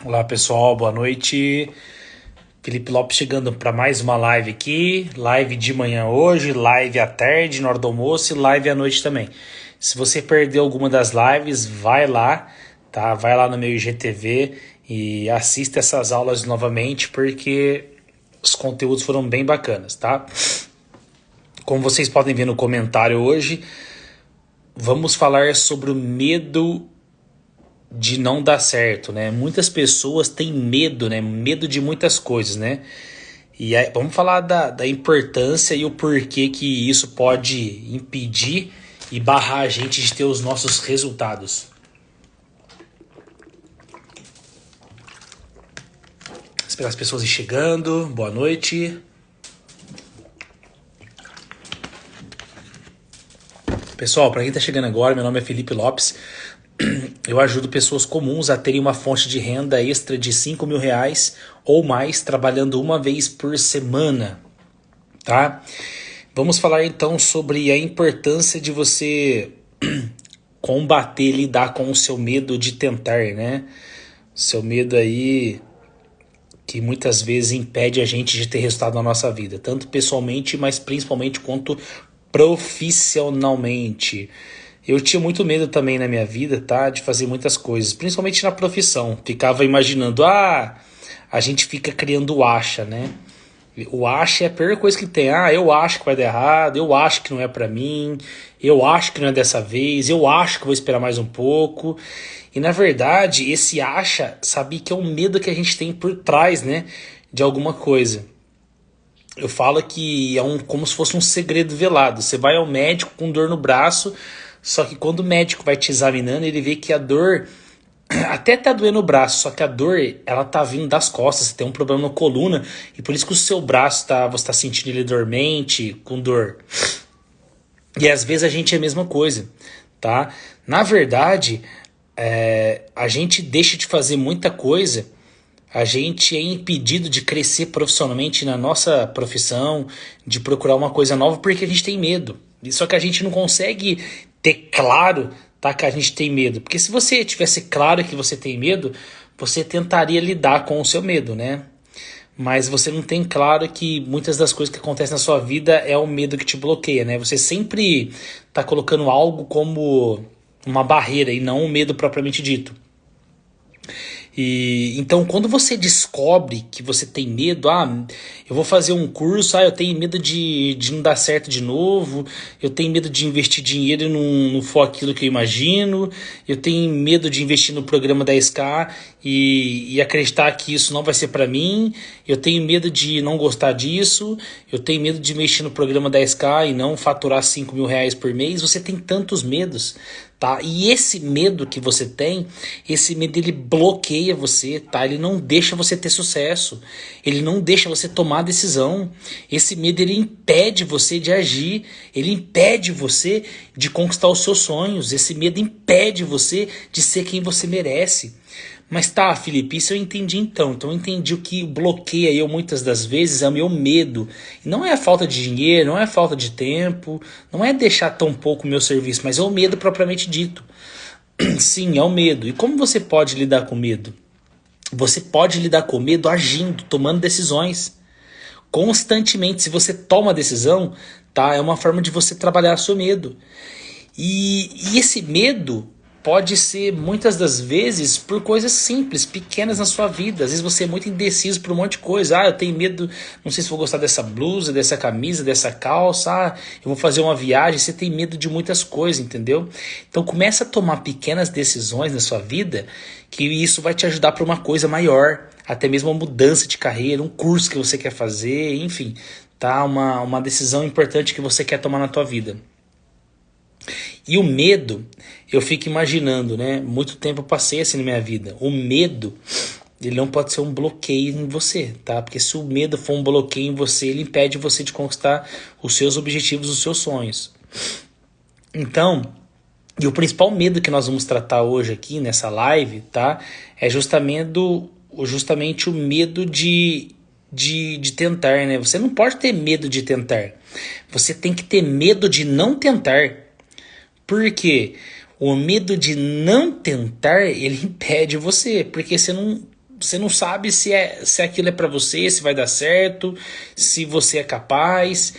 Olá pessoal, boa noite. Felipe Lopes chegando para mais uma live aqui. Live de manhã hoje, live à tarde, na hora do almoço e live à noite também. Se você perdeu alguma das lives, vai lá, tá? Vai lá no meu IGTV e assista essas aulas novamente porque os conteúdos foram bem bacanas, tá? Como vocês podem ver no comentário hoje, vamos falar sobre o medo de não dar certo, né? Muitas pessoas têm medo, né? Medo de muitas coisas, né? E aí, vamos falar da importância e o porquê que isso pode impedir e barrar a gente de ter os nossos resultados. Esperar as pessoas ir chegando. Boa noite. Pessoal, para quem está chegando agora, meu nome é Felipe Lopes. Eu ajudo pessoas comuns a terem uma fonte de renda extra de R$ 5.000 ou mais trabalhando uma vez por semana, tá? Vamos falar então sobre a importância de você combater, lidar com o seu medo de tentar, né? Seu medo aí que muitas vezes impede a gente de ter resultado na nossa vida, tanto pessoalmente, mas principalmente quanto profissionalmente. Eu tinha muito medo também na minha vida, tá? De fazer muitas coisas, principalmente na profissão. Ficava imaginando, a gente fica criando o acha, né? O acha é a pior coisa que tem. Eu acho que vai dar errado, eu acho que não é pra mim, eu acho que não é dessa vez, eu acho que vou esperar mais um pouco. E na verdade, esse acha, sabe que é um medo que a gente tem por trás, né? De alguma coisa. Eu falo que é como se fosse um segredo velado. Você vai ao médico com dor no braço, só que quando o médico vai te examinando, ele vê que a dor até tá doendo o braço, só que a dor, ela tá vindo das costas, você tem um problema na coluna, e por isso que o seu braço você tá sentindo ele dormente, com dor. E às vezes a gente é a mesma coisa, tá? Na verdade, a gente deixa de fazer muita coisa, a gente é impedido de crescer profissionalmente na nossa profissão, de procurar uma coisa nova, porque a gente tem medo. Só que a gente não consegue ter claro, tá, que a gente tem medo. Porque se você tivesse claro que você tem medo, você tentaria lidar com o seu medo, né? Mas você não tem claro que muitas das coisas que acontecem na sua vida é o medo que te bloqueia, né? Você sempre tá colocando algo como uma barreira e não um medo propriamente dito. E então, quando você descobre que você tem medo, eu vou fazer um curso, eu tenho medo de não dar certo de novo, eu tenho medo de investir dinheiro e não for aquilo que eu imagino, eu tenho medo de investir no programa 10K e acreditar que isso não vai ser para mim, eu tenho medo de não gostar disso, eu tenho medo de investir no programa 10K e não faturar R$ 5.000 por mês. Você tem tantos medos, tá? E esse medo que você tem, esse medo ele bloqueia você, tá? Ele não deixa você ter sucesso, ele não deixa você tomar decisão. Esse medo ele impede você de agir, ele impede você de conquistar os seus sonhos, esse medo impede você de ser quem você merece. Mas tá, Felipe, isso eu entendi então. Então eu entendi o que bloqueia eu muitas das vezes é o meu medo. E não é a falta de dinheiro, não é a falta de tempo, não é deixar tão pouco o meu serviço, mas é o medo propriamente dito. Sim, é o medo. E como você pode lidar com medo? Você pode lidar com medo agindo, tomando decisões. Constantemente, se você toma decisão, tá? É uma forma de você trabalhar o seu medo. E esse medo pode ser muitas das vezes por coisas simples, pequenas na sua vida. Às vezes você é muito indeciso por um monte de coisa. Eu tenho medo, não sei se vou gostar dessa blusa, dessa camisa, dessa calça. Eu vou fazer uma viagem. Você tem medo de muitas coisas, entendeu? Então começa a tomar pequenas decisões na sua vida, que isso vai te ajudar para uma coisa maior, até mesmo uma mudança de carreira, um curso que você quer fazer, enfim, tá? Uma decisão importante que você quer tomar na tua vida. E o medo, eu fico imaginando, né? Muito tempo eu passei assim na minha vida. O medo, ele não pode ser um bloqueio em você, tá? Porque se o medo for um bloqueio em você, ele impede você de conquistar os seus objetivos, os seus sonhos. Então, e o principal medo que nós vamos tratar hoje aqui nessa live, tá? É justamente o medo de tentar, né? Você não pode ter medo de tentar. Você tem que ter medo de não tentar. Porque o medo de não tentar, ele impede você, porque você você não sabe se aquilo é para você, se vai dar certo, se você é capaz.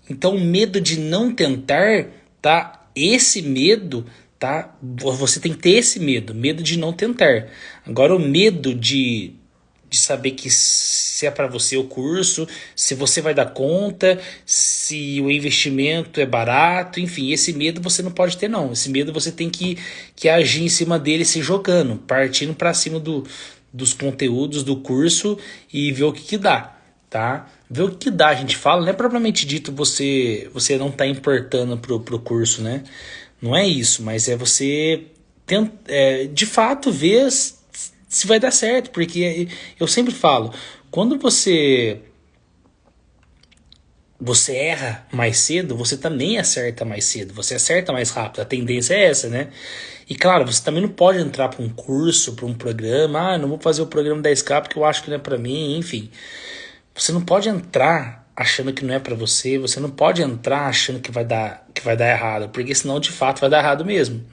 Então o medo de não tentar, tá? Esse medo, tá? Você tem que ter esse medo de não tentar. Agora o medo de saber que se é para você o curso, se você vai dar conta, se o investimento é barato, enfim, esse medo você não pode ter não. Esse medo você tem que agir em cima dele, se jogando, partindo para cima dos conteúdos do curso e ver o que dá, tá? Ver o que dá, a gente fala, não é propriamente dito você não tá importando pro curso, né? Não é isso, mas é você de fato ver se vai dar certo, porque eu sempre falo, quando você erra mais cedo, você também acerta mais cedo, você acerta mais rápido, a tendência é essa, né? E claro, você também não pode entrar para um curso, para um programa, não vou fazer o programa 10K porque eu acho que não é para mim, enfim. Você não pode entrar achando que não é para você, você não pode entrar achando que vai dar errado, porque senão de fato vai dar errado mesmo.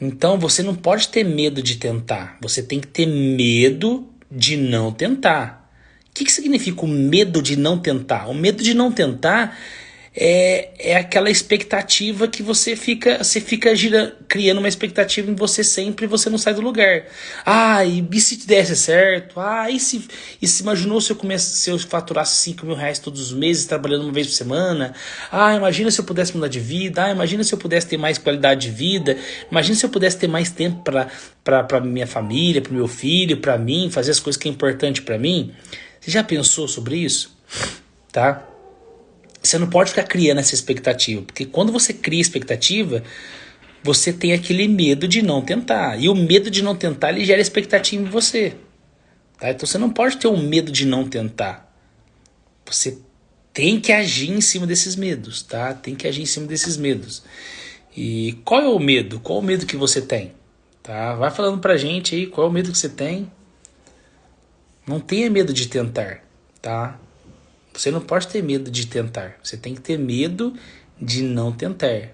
Então você não pode ter medo de tentar, você tem que ter medo de não tentar. O que significa o medo de não tentar? O medo de não tentar é aquela expectativa que você fica criando uma expectativa em você sempre e você não sai do lugar. Ah, e se desse certo? Ah, e se imaginou se eu faturasse 5 mil reais todos os meses trabalhando uma vez por semana? Ah, imagina se eu pudesse mudar de vida. Ah, imagina se eu pudesse ter mais qualidade de vida. Imagina se eu pudesse ter mais tempo para minha família, para meu filho, para mim, fazer as coisas que é importante para mim. Você já pensou sobre isso? Tá? Você não pode ficar criando essa expectativa, porque quando você cria expectativa, você tem aquele medo de não tentar. E o medo de não tentar, ele gera expectativa em você. Tá? Então você não pode ter um medo de não tentar. Você tem que agir em cima desses medos, tá? Tem que agir em cima desses medos. E qual é o medo? Qual é o medo que você tem? Tá? Vai falando pra gente aí qual é o medo que você tem. Não tenha medo de tentar, tá? Você não pode ter medo de tentar. Você tem que ter medo de não tentar.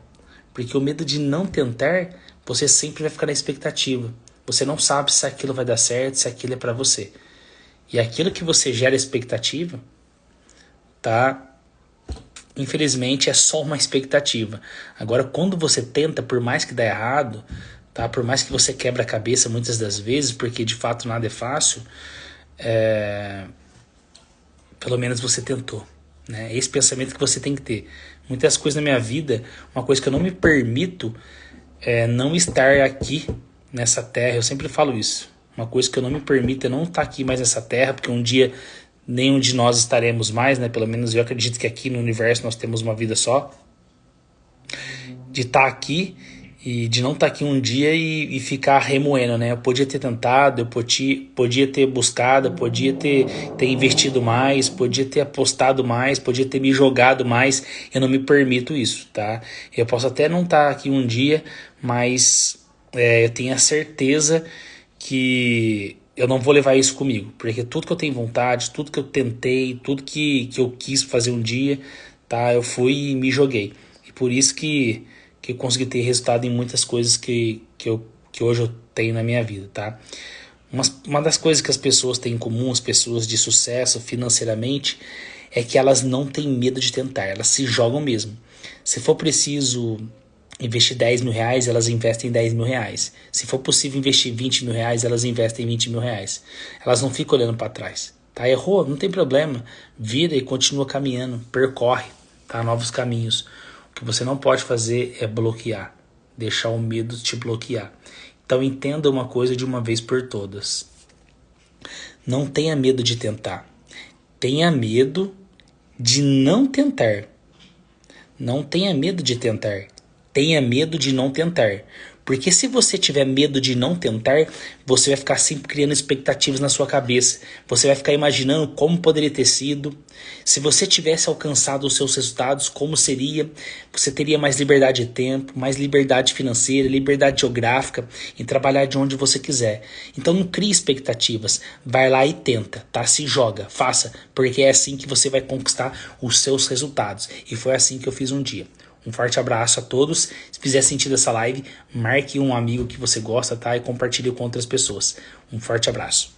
Porque o medo de não tentar, você sempre vai ficar na expectativa. Você não sabe se aquilo vai dar certo, se aquilo é pra você. E aquilo que você gera expectativa, tá? Infelizmente é só uma expectativa. Agora, quando você tenta, por mais que dá errado, tá? Por mais que você quebra a cabeça muitas das vezes, porque de fato nada é fácil, pelo menos você tentou, né? Esse pensamento que você tem que ter. Muitas coisas na minha vida, uma coisa que eu não me permito é não estar aqui nessa terra. Eu sempre falo isso. Uma coisa que eu não me permito é não estar aqui mais nessa terra, porque um dia nenhum de nós estaremos mais, né? Pelo menos eu acredito que aqui no universo nós temos uma vida só. De estar aqui e de não estar aqui um dia e ficar remoendo, né? Eu podia ter tentado, eu podia ter buscado, eu podia ter investido mais, podia ter apostado mais, podia ter me jogado mais. Eu não me permito isso, tá? Eu posso até não estar aqui um dia, mas eu tenho a certeza que eu não vou levar isso comigo, porque tudo que eu tenho vontade, tudo que eu tentei, tudo que eu quis fazer um dia, tá? Eu fui e me joguei. E por isso que eu consegui ter resultado em muitas coisas que hoje eu tenho na minha vida, tá? Uma das coisas que as pessoas têm em comum, as pessoas de sucesso financeiramente, é que elas não têm medo de tentar, elas se jogam mesmo. Se for preciso investir 10 mil reais, elas investem 10 mil reais. Se for possível investir 20 mil reais, elas investem 20 mil reais. Elas não ficam olhando para trás. Tá? Errou? Não tem problema. Vira e continua caminhando, percorre, tá? Novos caminhos. O que você não pode fazer é bloquear, deixar o medo te bloquear. Então entenda uma coisa de uma vez por todas. Não tenha medo de tentar. Tenha medo de não tentar. Não tenha medo de tentar. Tenha medo de não tentar. Porque se você tiver medo de não tentar, você vai ficar sempre criando expectativas na sua cabeça. Você vai ficar imaginando como poderia ter sido. Se você tivesse alcançado os seus resultados, como seria? Você teria mais liberdade de tempo, mais liberdade financeira, liberdade geográfica em trabalhar de onde você quiser. Então não crie expectativas. Vai lá e tenta, tá? Se joga, faça. Porque é assim que você vai conquistar os seus resultados. E foi assim que eu fiz um dia. Um forte abraço a todos. Se fizer sentido essa live, marque um amigo que você gosta, tá? E compartilhe com outras pessoas. Um forte abraço.